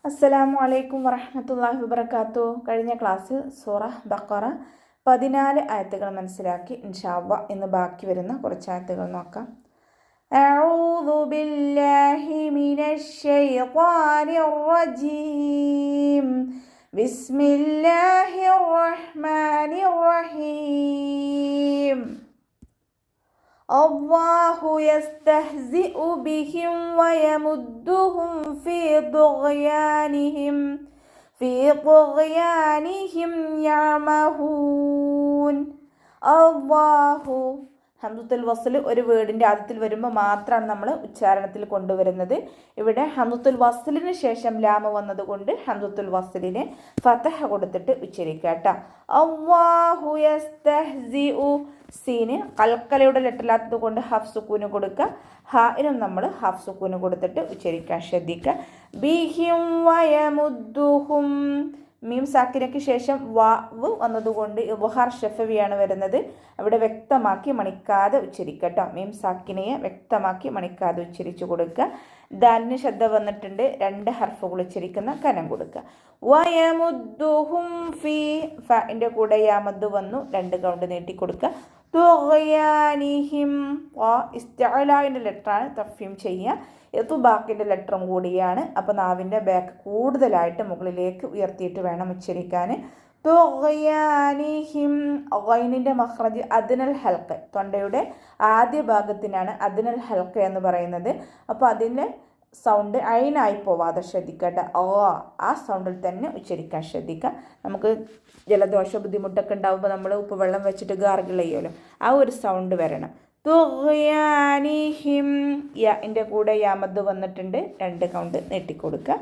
അസ്സലാമു അലൈക്കും വറഹ്മത്തുള്ളാഹി വബറകാതുഹു. കഴിഞ്ഞ ക്ലാസ്സിൽ സൂറ ബഖറ 14 ആയത്തുകൾ മനസ്സിലാക്കി. ഇൻഷാ അല്ലാഹ് ഇന്ന് ബാക്കി വരുന്ന കുറച്ച് ആയത്തുകൾ നോക്കാം. അഊദു ബില്ലാഹി മിനശ് ശൈത്വാനിർ റജീം. ബിസ്മില്ലാഹിർ റഹ്മാനിർ റഹീം. അല്ലാഹു യസ്തഹ്സിഉ ബിഹിം വയമുദ്ദുഹും ഫീ തുഗ്യാനിഹിം യഅമഹൂൻ. അല്ലാഹു ഹംസത്തുൽ വസ്ൽ ഒരു വേർഡിൻ്റെ ആദ്യത്തിൽ വരുമ്പോൾ മാത്രമാണ് നമ്മൾ ഉച്ചാരണത്തിൽ കൊണ്ടുവരുന്നത്. ഇവിടെ ഹംസത്തുൽ വസ്ലിന് ശേഷം ലാമ വന്നതുകൊണ്ട് ഹംസത്തുൽ വസ്ലിന് ഫതഹ കൊടുത്തിട്ട് ഉച്ചരിക്കുക കേട്ടോ. അല്ലാഹു യസ്തഹ്സിഉ, സീന് കൽക്കലയുടെ ലെറ്ററില്ലാത്തത് കൊണ്ട് ഹാഫ് സുക്കൂന് കൊടുക്കുക. ഹായിനും നമ്മൾ ഹാഫ് സുക്കൂന് കൊടുത്തിട്ട് ഉച്ചരിക്കാൻ ശ്രദ്ധിക്കുക. ബിഹിം വയമുദ്ദുഹും, മീം സാക്കിനയ്ക്ക് ശേഷം വാവ് വന്നതുകൊണ്ട് ഇബ്ഹാർ ഷഫവിയാണ് വരുന്നത്. അവിടെ വ്യക്തമാക്കി മണിക്കാതെ ഉച്ചരിക്കട്ടോ. മീം സാക്കിനയെ വ്യക്തമാക്കി മണിക്കാതെ ഉച്ചരിച്ചു കൊടുക്കുക. ദാലിന് ശബ്ദ വന്നിട്ടുണ്ട്, 2 ഹർഫുകൾ ഉച്ചരിക്കുന്ന കനം കൊടുക്കുക. വയമുദ്ദുഹും ഫീ, ഫഇൻ്റെ കൂടെ യാമദ് വന്നു, 2 കൗണ്ട് നീട്ടി കൊടുക്കുക. തുഗ്യാനിഹിം, ഇസ്തിഅലാഇൻ്റെ ലെറ്ററാണ്, തഫ്ഹീം ചെയ്യുക. ഇത് ബാക്കിൻ്റെ ലെറ്ററും കൂടിയാണ്. അപ്പോൾ നാവിൻ്റെ ബാക്ക് കൂടുതലായിട്ട് മുകളിലേക്ക് ഉയർത്തിയിട്ട് വേണം ഉച്ചരിക്കാൻ. തുഗ്യാനിഹിം, ഗൈനിൻ്റെ മഖ്റജ് അദ്നൽ ഹൽഖ്, തൊണ്ടയുടെ ആദ്യ ഭാഗത്തിനാണ് അദ്നൽ ഹൽഖ് എന്ന് പറയുന്നത്. അപ്പോൾ അതിൻ്റെ സൗണ്ട് ഐനായി പോവാതെ ശ്രദ്ധിക്കട്ടെ. ആ സൗണ്ടിൽ തന്നെ ഉച്ചരിക്കാൻ ശ്രദ്ധിക്കുക. നമുക്ക് ജലദോഷ ബുദ്ധിമുട്ടൊക്കെ ഉണ്ടാകുമ്പോൾ നമ്മൾ ഉപ്പുവെള്ളം വെച്ചിട്ട് ഗാർഗിൾ ചെയ്യുമല്ലോ, ആ ഒരു സൗണ്ട് വരണം. തുഗ്യാനിഹിം, യൻ്റെ കൂടെ യാമദ് വന്നിട്ടുണ്ട്, 2 കൗണ്ട് നീട്ടിക്കൊടുക്കുക.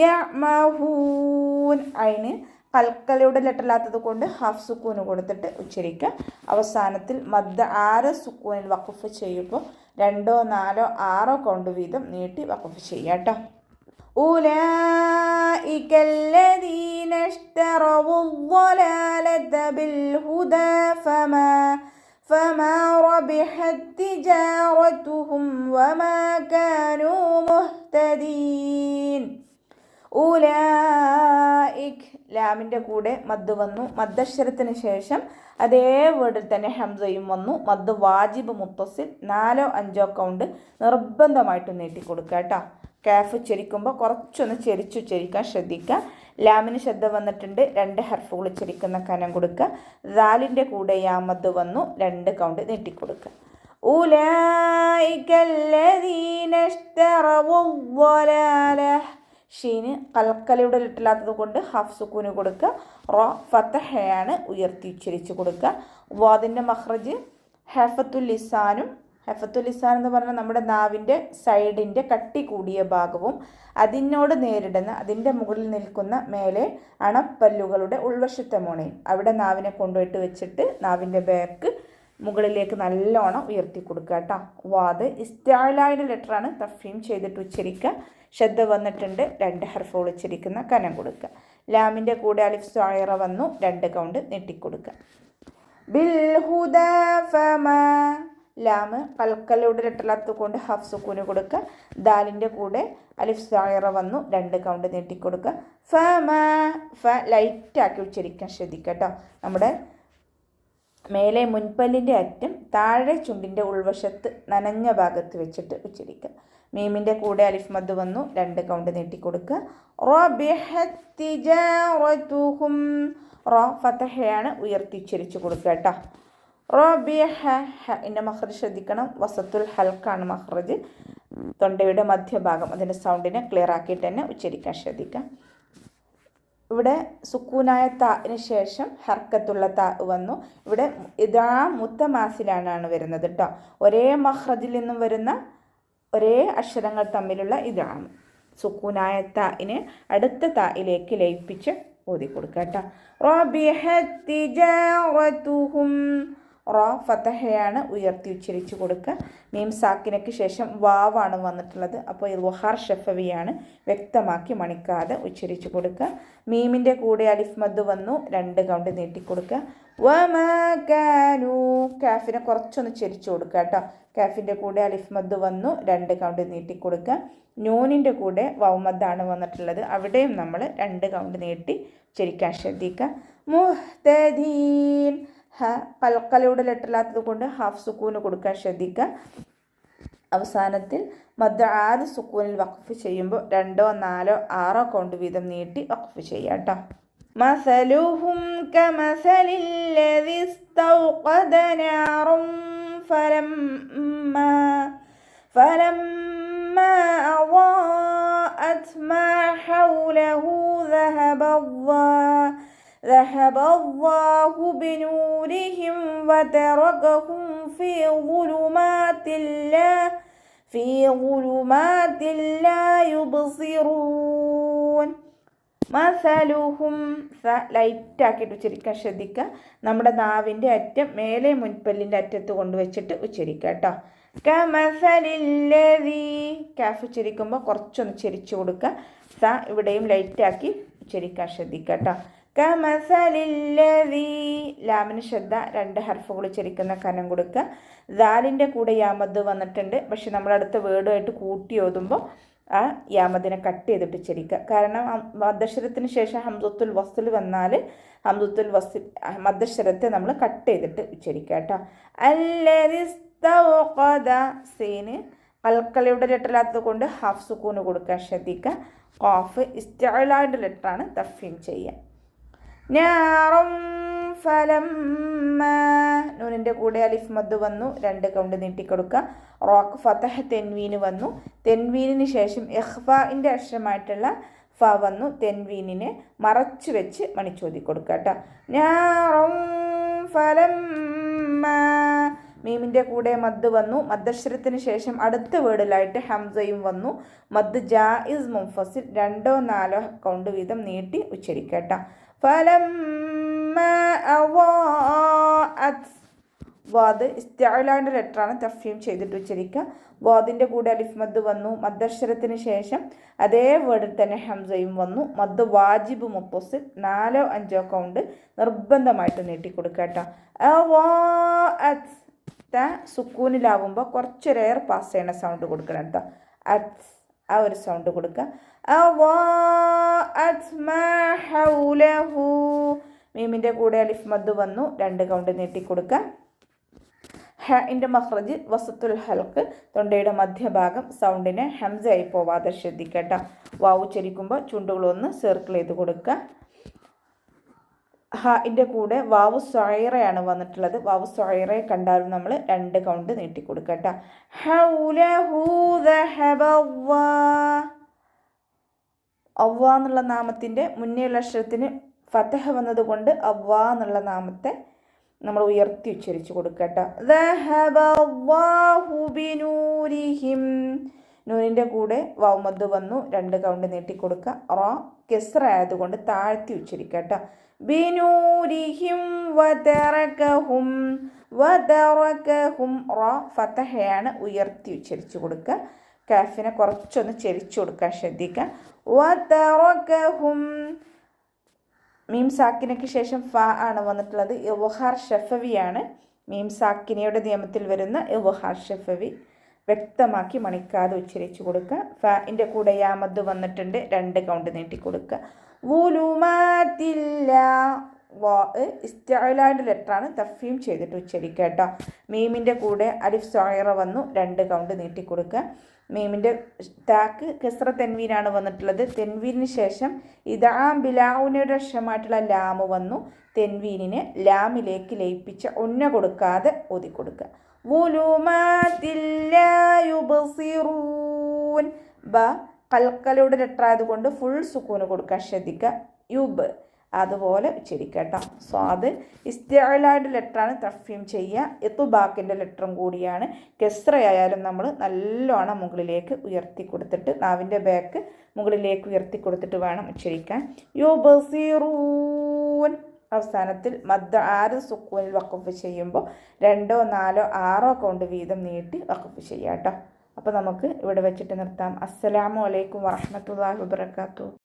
യഅമഹൂൻ, ഐന് കൽക്കലയുടെ ലെറ്ററില്ലാത്തത് കൊണ്ട് ഹാഫ് സുക്കൂന് കൊടുത്തിട്ട് ഉച്ചരിക്കുക. അവസാനത്തിൽ മദ്ദ 6 സുക്കൂനിൽ വഖഫ് ചെയ്യുമ്പോൾ 2, 4, 6 കൗണ്ട് വീതം നീട്ടി വഖഫ് ചെയ്യുക കേട്ടോ. ഉലൈക അല്ലദീന ഇശ്തറവുദ്ദലാലത ബിൽഹുദാ ഫമാ റബിഹത് തിജാറതുഹും വമാ കാനൂ മുഹ്തദീൻ. ഉലൈക്, ലാമിൻ്റെ കൂടെ മദ് വന്നു, മദ്ദക്ഷരത്തിന് ശേഷം അതേ വേർഡിൽ തന്നെ ഹംസയും വന്നു. മദ് വാജിബ് മുത്തസിൽ 4, 5 കൗണ്ട് നിർബന്ധമായിട്ട് നീട്ടിക്കൊടുക്കുക കേട്ടോ. കാഫ് ഉച്ചരിക്കുമ്പോൾ കുറച്ചൊന്ന് ചെരിച്ചുച്ചരിക്കാൻ ശ്രദ്ധിക്കുക. ലാമിന് ശബ്ദ വന്നിട്ടുണ്ട്, 2 ഹർഫുകൾ ഉച്ചരിക്കുന്ന കനം കൊടുക്കുക. ദാലിൻ്റെ കൂടെ യാമദ് വന്നു, 2 കൗണ്ട് നീട്ടിക്കൊടുക്കുക. ഉലൈക അല്ലദീന ഇശ്തറവുദ്ദലാല, ഷീന് കൽക്കലയുടെ ലിട്ടില്ലാത്തത് കൊണ്ട് ഹാഫ് സുക്കൂന് കൊടുക്കുക. റോ ഫതഹയാണ്, ഉയർത്തി ഉച്ചരിച്ച് കൊടുക്കുക. വാദിൻ്റെ മഖ്റജ് ഹഫത്തുൽ ലിസാനും, ഹഫത്തുൽ ലിസാൻ എന്ന് പറഞ്ഞാൽ നമ്മുടെ നാവിൻ്റെ സൈഡിൻ്റെ കട്ടി കൂടിയ ഭാഗവും അതിനോട് നേരിടുന്ന അതിൻ്റെ മുകളിൽ നിൽക്കുന്ന മേലെ അണപ്പല്ലുകളുടെ ഉൾവശത്തെ മോണയും അവിടെ നാവിനെ കൊണ്ടുപോയിട്ട് വെച്ചിട്ട് നാവിൻ്റെ ബാക്ക് മുകളിലേക്ക് നല്ലോണം ഉയർത്തി കൊടുക്കുക കേട്ടോ. വാദ് ഇസ്തിഅലാഇൻ്റെ ലെറ്ററാണ്, തഫ്ഹീം ചെയ്തിട്ട് ഉച്ചരിക്കുക. ശബ്ദ വന്നിട്ടുണ്ട്, 2 ഹർഫുകൾ ഉച്ചരിക്കുന്ന കനം കൊടുക്കുക. ലാമിൻ്റെ കൂടെ അലിഫ് സായിറ വന്നു, 2 കൗണ്ട് നീട്ടിക്കൊടുക്കുക. ബിൽഹുദാ ഫമാ, ലാമ് കൽക്കലയുടെ ലെറ്ററില്ലാത്തത് കൊണ്ട് ഹാഫ് സുക്കൂന് കൊടുക്കുക. ദാലിൻ്റെ കൂടെ അലിഫ് സായിറ വന്നു, 2 കൗണ്ട് നീട്ടിക്കൊടുക്കുക. ഫമാ, ഫ ലൈറ്റാക്കി ഉച്ചരിക്കാൻ ശ്രദ്ധിക്കുക കേട്ടോ. നമ്മുടെ മേലെ മുൻപല്ലിൻ്റെ അറ്റം താഴെ ചുണ്ടിൻ്റെ ഉൾവശത്ത് നനഞ്ഞ ഭാഗത്ത് വെച്ചിട്ട് ഉച്ചരിക്കുക. മീമിൻ്റെ കൂടെ അലിഫ് മദ് വന്നു, 2 കൗണ്ട് നീട്ടിക്കൊടുക്കുക. റബിഹത് തിജാറതുഹും, റോ ഫതഹയാണ്, ഉയർത്തി ഉച്ചരിച്ച് കൊടുക്കുക കേട്ടോ. റബിഹ, എൻ്റെ മഖ്റജ് ശ്രദ്ധിക്കണം, വസത്തുൽ ഹൽക്കാണ് മഖ്റജ്, തൊണ്ടയുടെ മധ്യഭാഗം, അതിൻ്റെ സൗണ്ടിനെ ക്ലിയർ ആക്കിയിട്ട് തന്നെ ഉച്ചരിക്കാൻ ശ്രദ്ധിക്കുക. ഇവിടെ സുക്കൂനായ താന് ശേഷം ഹർക്കത്തുള്ള താ വന്നു. ഇവിടെ ഇതാ മുത്തമാസിലാണ് വരുന്നത് കേട്ടോ. ഒരേ മഖ്റജിൽ നിന്നും വരുന്ന ഒരേ അക്ഷരങ്ങൾ തമ്മിലുള്ള ഇതാണ്. സുക്കൂനായ തായിനെ അടുത്ത തായിലേക്ക് ലയിപ്പിച്ച് ഓതി കൊടുക്കുക കേട്ടോ. റബിഹത് തിജാറതുഹും, റോ ഫതഹയാണ് ഉയർത്തി ഉച്ചരിച്ച് കൊടുക്കുക. മീം സാക്കിനയ്ക്ക് ശേഷം വാവാണ് വന്നിട്ടുള്ളത്. അപ്പോൾ ഇദ്ഹാർ ഷഫവിയാണ്, വ്യക്തമാക്കി മണിക്കാതെ ഉച്ചരിച്ച് കൊടുക്കുക. മീമിൻ്റെ കൂടെ അലിഫ് മദ് വന്നു, 2 കൗണ്ട് നീട്ടിക്കൊടുക്കുക. വമാ കാനൂ, കാഫിനെ കുറച്ചൊന്ന് ചരിച്ചു കൊടുക്കുക കേട്ടോ. കാഫിൻ്റെ കൂടെ അലിഫ് മദ് വന്നു, 2 കൗണ്ട് നീട്ടിക്കൊടുക്കുക. നൂനിൻ്റെ കൂടെ വൗമദ്ദാണ് വന്നിട്ടുള്ളത്, അവിടെയും നമ്മൾ 2 കൗണ്ട് നീട്ടി ഉച്ചരിക്കാൻ ശ്രദ്ധിക്കുക. മുഹ്തദീൻ, കൽക്കലയുടെ ലെറ്ററില്ലാത്തത് കൊണ്ട് ഹാഫ് സുക്കൂന് കൊടുക്കാൻ ശ്രദ്ധിക്കുക. അവസാനത്തിൽ മദ് ആദ്യ സുക്കൂനിൽ വഖഫ് ചെയ്യുമ്പോൾ 2, 4, 6 കൗണ്ട് വീതം നീട്ടി വഖഫ് ചെയ്യാം കേട്ടോ. മസലുഹും കമസലില്ലദി ഇസ്തൗഖദ നാറൻ ഫലമ്മാ അളാഅത് മാ ഹൗലഹു ذهب الله بنورهم وتركهم في ظلمات لا يبصرون. മസലുഹും ലൈറ്റ് ആക്കിയിട്ട് ഉച്ചരിക്കാൻ ശ്രദ്ധിക്കുക. നമ്മുടെ നാവിൻ്റെ അറ്റം മേലെ മുൻപല്ലിൻ്റെ അറ്റത്ത് കൊണ്ടുവച്ചിട്ട് ഉച്ചരിക്കുക കേട്ടോ. കമസലില്ലദീ, കാഫ് ഉച്ചരിക്കുമ്പോൾ കുറച്ചൊന്ന് ചരിച്ചു കൊടുക്കുക. സ ഇവിടെയും ലൈറ്റാക്കി ഉച്ചരിക്കാൻ ശ്രദ്ധിക്കുക കേട്ടോ. കമസലില്ലദീ, ലാമിന് ശ്രദ്ധ, 2 ഹർഫുകൾ ഉച്ചരിക്കുന്ന കനം കൊടുക്കുക. ദാലിൻ്റെ കൂടെ യാമദ് വന്നിട്ടുണ്ട്, പക്ഷെ നമ്മളടുത്ത വേർഡുമായിട്ട് കൂട്ടി ഓതുമ്പോൾ ആ യാമദിനെ കട്ട് ചെയ്തിട്ട് ഉച്ചരിക്കുക. കാരണം മദ്ദക്ഷരത്തിന് ശേഷം ഹംസത്തുൽ വസ്ൽ വന്നാൽ ഹംസത്തുൽ വസ്ൽ മദ്ദക്ഷരത്തെ നമ്മൾ കട്ട് ചെയ്തിട്ട് ഉച്ചരിക്കുക കേട്ടോ. അല്ലദിസ്തൗഖദ, സീന് കൽക്കലയുടെ ലെറ്ററില്ലാത്തത് കൊണ്ട് ഹാഫ് സുക്കൂന് കൊടുക്കാൻ ശ്രദ്ധിക്കുക. ഖാഫ് ഇസ്തിഅലാന്റെ ലെറ്ററാണ്, തഫ്ഹീം ചെയ്യുക. നാറൻ ഫലമ്മാ, നൂനിൻ്റെ കൂടെ അലിഫ് മദ് വന്നു, 2 കൗണ്ട് നീട്ടിക്കൊടുക്കുക. റോക്ക് ഫതഹ തെൻവീന് വന്നു, തെൻവീനിന് ശേഷം ഇഖ്ഫാഇൻ്റെ അക്ഷരമായിട്ടുള്ള ഫ വന്നു, തെൻവീനിനെ മറച്ചു വെച്ച് മണിച്ചോതി കൊടുക്കുക കേട്ടോ. നാറൻ ഫലമ്മാ, മീമിൻ്റെ കൂടെ മദ് വന്നു, മദ്ദക്ഷരത്തിന് ശേഷം അടുത്ത വേർഡിലായിട്ട് ഹംസയും വന്നു. മദ് ജായിസ് മുൻഫസിൽ 2, 4 കൗണ്ട് വീതം നീട്ടി ഉച്ചരിക്കുക കേട്ടോ. ഫലമ്മാ അളാഅത്, വാദ് ഇസ്തിഅലാന്റെ ലെറ്ററാണ്, തഫ്ഹീം ചെയ്തിട്ട് ഉച്ചരിക്കുക. വാദിൻ്റെ കൂടെ അലിഫ് മദ് വന്നു, മദ്ദക്ഷരത്തിന് ശേഷം അതേ വേർഡിൽ തന്നെ ഹംസയും വന്നു. മദ് വാജിബ് മുത്തസിൽ 4, 5 കൗണ്ട് നിർബന്ധമായിട്ട് നീട്ടിക്കൊടുക്കുക കേട്ടോ. അളാഅത്, സുക്കൂനിലാവുമ്പോൾ കുറച്ചൊരു എയർ പാസ് ചെയ്യണ സൗണ്ട് കൊടുക്കണം കേട്ടോ. അത്, ആ ഒരു സൗണ്ട് കൊടുക്കുക. അളാഅത് മാ ഹൗലഹു, മീമിൻ്റെ കൂടെ അലിഫ് മദ് വന്നു, 2 കൗണ്ട് നീട്ടിക്കൊടുക്കുക. ഹഇൻ്റെ മഖ്റജ് വസത്തുൽ ഹൽക്ക്, തൊണ്ടയുടെ മധ്യഭാഗം, സൗണ്ടിനെ ഹംസയായി പോവാതെ ശ്രദ്ധിക്കട്ടോ. വാവ് ഉച്ചരിക്കുമ്പോൾ ചുണ്ടുകളൊന്ന് സർക്കിൾ ചെയ്ത് കൊടുക്കുക. ഹഇൻ്റെ കൂടെ വാവ് സൊയറയാണ് വന്നിട്ടുള്ളത്. വാവ് സൊയറെ കണ്ടാലും നമ്മൾ 2 കൗണ്ട് നീട്ടിക്കൊടുക്കട്ടോ. ഹൗലഹു ദഹബല്ലാ, അവ്വാ എന്നുള്ള നാമത്തിൻ്റെ മുന്നേയുള്ള അക്ഷരത്തിന് ഫതഹ വന്നതുകൊണ്ട് അവ്വാ എന്നുള്ള നാമത്തെ നമ്മൾ ഉയർത്തി ഉച്ചരിച്ച് കൊടുക്കട്ടോ. ദഹബല്ലാഹു ബിനൂരിഹിം, നൂനിൻ്റെ കൂടെ വാവ് മദ് വന്നു, 2 കൗണ്ട് നീട്ടിക്കൊടുക്കുക. റ കെസ്റ ആയതുകൊണ്ട് താഴ്ത്തി ഉച്ചരിക്കട്ടോ. ബിനൂരിഹിം വതറകഹും, റ ഫതഹയാണ്, ഉയർത്തി ഉച്ചരിച്ച് കൊടുക്കുക. കാഫിനെ കുറച്ചൊന്ന് ചെരിച്ചു കൊടുക്കാൻ ശ്രദ്ധിക്കുക. വതറകഹും, മീം സാക്കിനയ്ക്ക് ശേഷം ഫ ആണ് വന്നിട്ടുള്ളത്. ഇദ്ഹാർ ഷഫവിയാണ്, മീം സാക്കിനയുടെ നിയമത്തിൽ വരുന്ന ഇദ്ഹാർ ഷഫവി, വ്യക്തമാക്കി മണിക്കാതെ ഉച്ചരിച്ച് കൊടുക്കുക. ഫഇൻ്റെ കൂടെ യാമദ് വന്നിട്ടുണ്ട്, 2 കൗണ്ട് നീട്ടിക്കൊടുക്കുക. വുലുമാത്തില്ല, ഇസ്തിഅലാന്റെ ലെറ്ററാണ്, തഫ്ഹീം ചെയ്തിട്ട് ഉച്ചരിക്കുക കേട്ടോ. മീമിൻ്റെ കൂടെ അലിഫ് സൊയറ വന്നു, 2 കൗണ്ട് നീട്ടിക്കൊടുക്കുക. മീമിൻ്റെ താക്ക് കെസ്റ തെൻവീനാണ് വന്നിട്ടുള്ളത്. തെൻവീനിന് ശേഷം ഇദാം ബിലാഉനയുടെ അക്ഷരമായിട്ടുള്ള ലാമ് വന്നു. തെൻവീനിനെ ലാമിലേക്ക് ലയിപ്പിച്ച ഒന്ന കൊടുക്കാതെ ഓതി കൊടുക്കുക. വുലുമാത്തിൻ ലാ യുബ്സിറൂൻ, ബ കൽക്കലയുടെ ലെറ്റർ ആയതുകൊണ്ട് ഫുൾ സുക്കൂന് കൊടുക്കാൻ ശ്രദ്ധിക്കുക. യുബ് അതുപോലെ ഉച്ചരിക്കട്ടോ. സ്വാദ് ഇസ്തിഅലാന്റെ ലെറ്ററാണ്, തഫ്ഹീം ചെയ്യുക. ഇത്ബാക്കിൻ്റെ ലെറ്ററും കൂടിയാണ്. കെസ്റയായാലും നമ്മൾ നല്ലോണം മുകളിലേക്ക് ഉയർത്തി കൊടുത്തിട്ട്, നാവിൻ്റെ ബാക്ക് മുകളിലേക്ക് ഉയർത്തി കൊടുത്തിട്ട് വേണം ഉച്ചരിക്കാൻ. യുബ്സിറൂൻ, അവസാനത്തിൽ മദ് ആറ് സുക്കൂനിൽ വഖഫ് ചെയ്യുമ്പോൾ 2, 4, 6 കൊണ്ട് വീതം നീട്ടി വഖഫ് ചെയ്യാം കേട്ടോ. അപ്പോൾ നമുക്ക് ഇവിടെ വെച്ചിട്ട് നിർത്താം. അസ്സലാമു അലൈക്കും വറഹ്മത്തുള്ളാഹി വബറകാതുഹു.